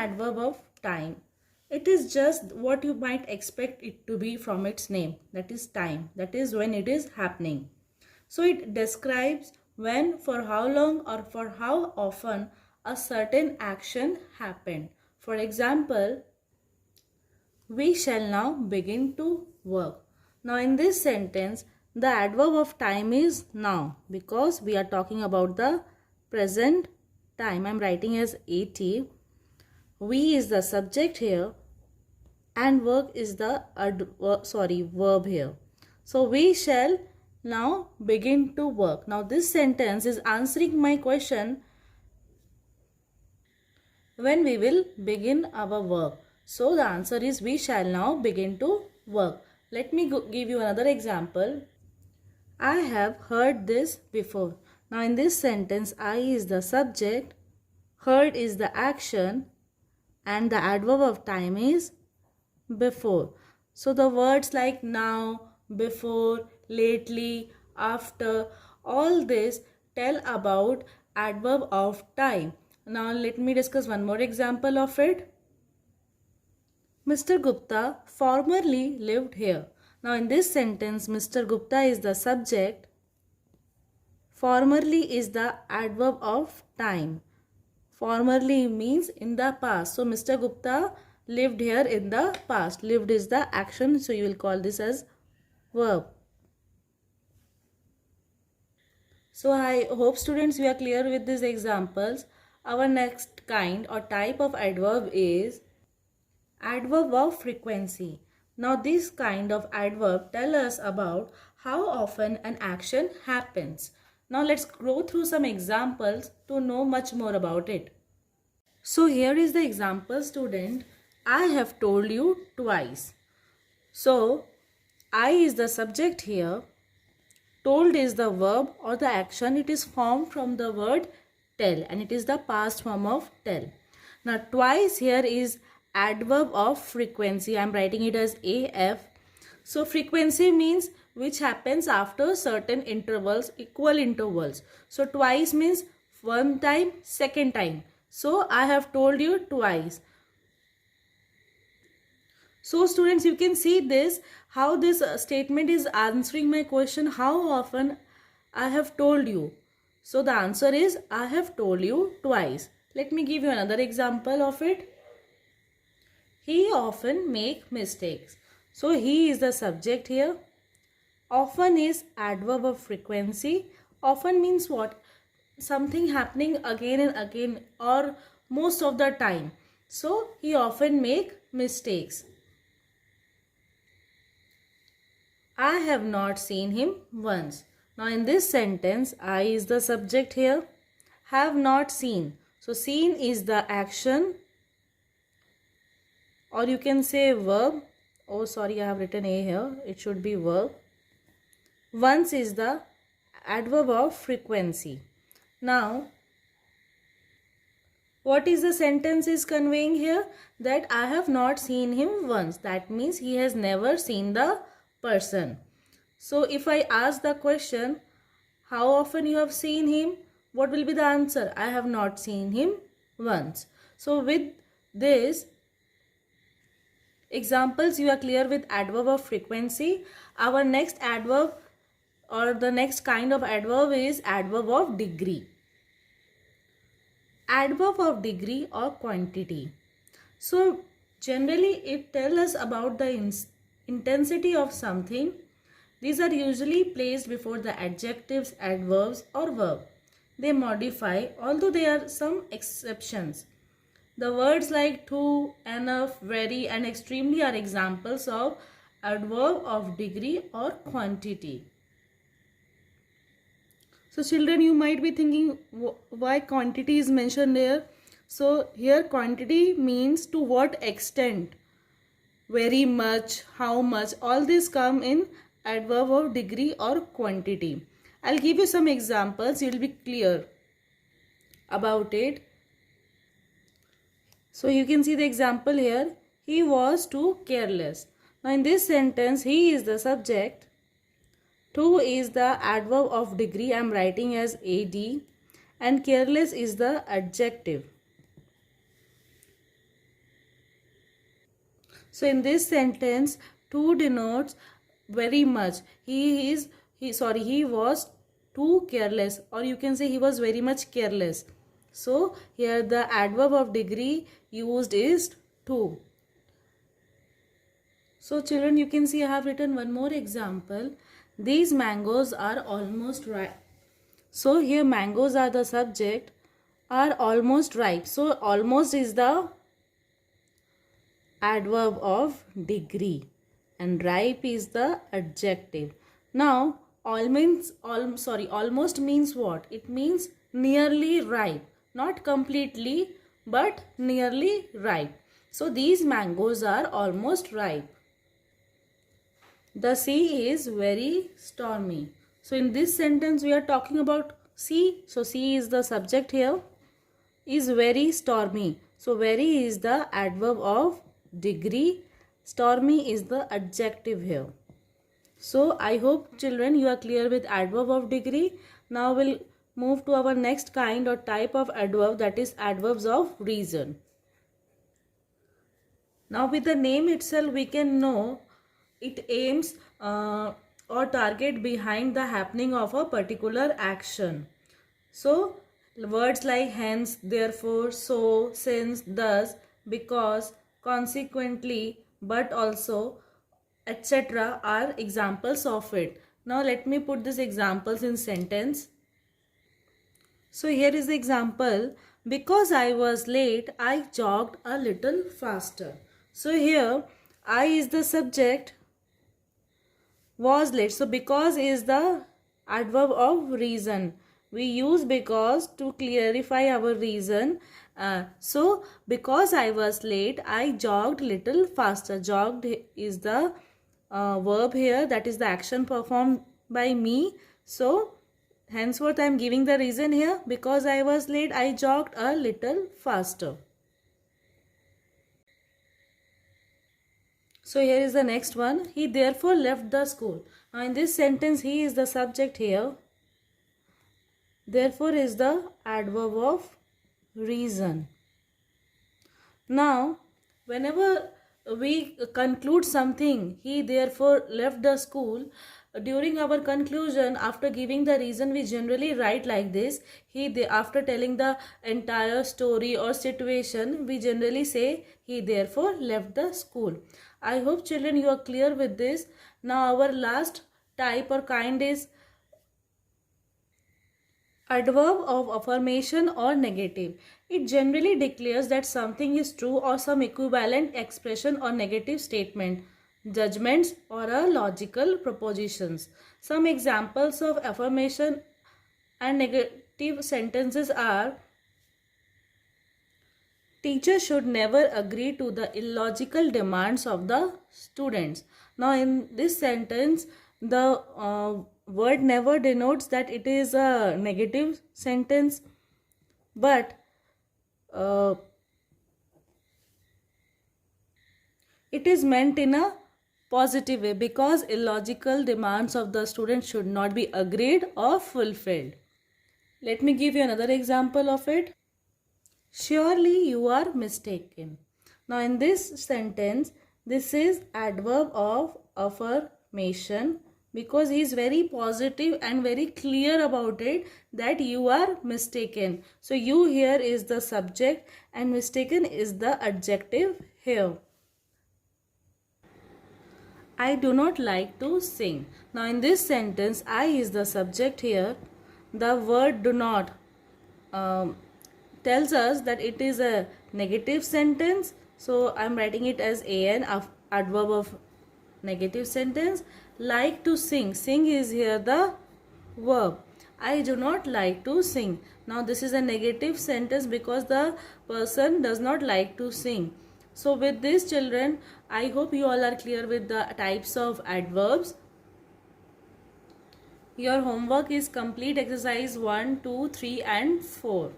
adverb of time. It is just what you might expect it to be from its name, that is time, that is when it is happening. So it describes when, for how long, or for how often a certain action happened. For example, we shall now begin to work. Now in this sentence, the adverb of time is now because we are talking about the present time. I am writing as AT. We is the subject here and work is the verb here. So we shall now begin to work. Now this sentence is answering my question, when we will begin our work. So the answer is we shall now begin to work. Let me give you another example. I have heard this before. Now in this sentence, I is the subject, heard is the action, and the adverb of time is before. So the words like now, before, lately, after, all this tell about adverb of time. Now let me discuss one more example of it. Mr. Gupta formerly lived here. Now in this sentence, Mr. Gupta is the subject, formerly is the adverb of time. Formerly means in the past. So Mr. Gupta lived here in the past. Lived is the action, so you will call this as verb. So I hope students we are clear with these examples. Our next kind or type of adverb is adverb of frequency. Now this kind of adverb tell us about how often an action happens. Now let's go through some examples to know much more about it. So here is the example, student. I have told you twice. So I is the subject here. Told is the verb or the action. It is formed from the word tell and it is the past form of tell. Now twice here is adverb of frequency. I am writing it as AF. So frequency means which happens after certain intervals, equal intervals. So twice means one time, second time. So I have told you twice. So students, you can see this, how this statement is answering my question, how often I have told you. So the answer is I have told you twice. Let me give you another example of it. He often make mistakes. So he is the subject here. Often is adverb of frequency. Often means what? Something happening again and again or most of the time. So he often make mistakes. I have not seen him once. Now in this sentence, I is the subject here. Have not seen. So seen is the action. Or you can say verb. Oh sorry, I have written A here. It should be verb. Once is the adverb of frequency. Now, what is the sentence is conveying here? That I have not seen him once. That means he has never seen the person. So if I ask the question, how often you have seen him? What will be the answer? I have not seen him once. So with this examples, you are clear with adverb of frequency. Our next adverb or the next kind of adverb is adverb of degree. Adverb of degree or quantity. So generally it tells us about the intensity of something. These are usually placed before the adjectives, adverbs or verb. They modify, although there are some exceptions. The words like to, enough, very and extremely are examples of adverb of degree or quantity. So children, you might be thinking why quantity is mentioned here. So here quantity means to what extent, very much, how much, all these come in adverb of degree or quantity. I'll give you some examples, you will be clear about it. So you can see the example here. He was too careless. Now in this sentence, he is the subject. To is the adverb of degree. I am writing as AD. And careless is the adjective. So in this sentence, too denotes very much. He was too careless, or you can say he was very much careless. So here the adverb of degree used is too. So children, you can see I have written one more example. These mangoes are almost ripe. So here mangoes are the subject, are almost ripe. So almost is the adverb of degree and ripe is the adjective. Now almost means what? It means nearly ripe, not completely but nearly ripe. So these mangoes are almost ripe. The sea is very stormy. So in this sentence we are talking about sea. So sea is the subject here. Is very stormy. So very is the adverb of degree. Stormy is the adjective here. So I hope children you are clear with adverb of degree. Now we'll move to our next kind or type of adverb, that is adverbs of reason. Now with the name itself we can know it aims or target behind the happening of a particular action. So words like hence, therefore, so, since, thus, because, consequently, but also, etc. are examples of it. Now let me put these examples in sentence. So here is the example. Because I was late, I jogged a little faster. So here I is the subject, was late. So because is the adverb of reason. We use because to clarify our reason. So because I was late, I jogged little faster. Jogged is the verb here, that is the action performed by me. So henceforth I am giving the reason here. Because I was late, I jogged a little faster. So here is the next one. He therefore left the school. Now in this sentence he is the subject here. Therefore is the adverb of reason. Now whenever we conclude something, he therefore left the school, during our conclusion after giving the reason we generally write like this. After telling the entire story or situation we generally say he therefore left the school. I hope children you are clear with this. Now our last type or kind is adverb of affirmation or negative. It generally declares that something is true or some equivalent expression or negative statement, judgments or a logical propositions. Some examples of affirmation and negative sentences are: teacher should never agree to the illogical demands of the students. Now in this sentence the word never denotes that it is a negative sentence, but it is meant in a positive way because illogical demands of the student should not be agreed or fulfilled. Let me give you another example of it. Surely you are mistaken. Now in this sentence, this is adverb of affirmation because he is very positive and very clear about it that you are mistaken. So you here is the subject and mistaken is the adjective here. I do not like to sing. Now in this sentence, I is the subject here. The word do not tells us that it is a negative sentence. So I am writing it as an adverb of negative sentence. Like to sing. Sing is here the verb. I do not like to sing. Now this is a negative sentence because the person does not like to sing. So with this children, I hope you all are clear with the types of adverbs. Your homework is complete exercise 1, 2, 3 and 4.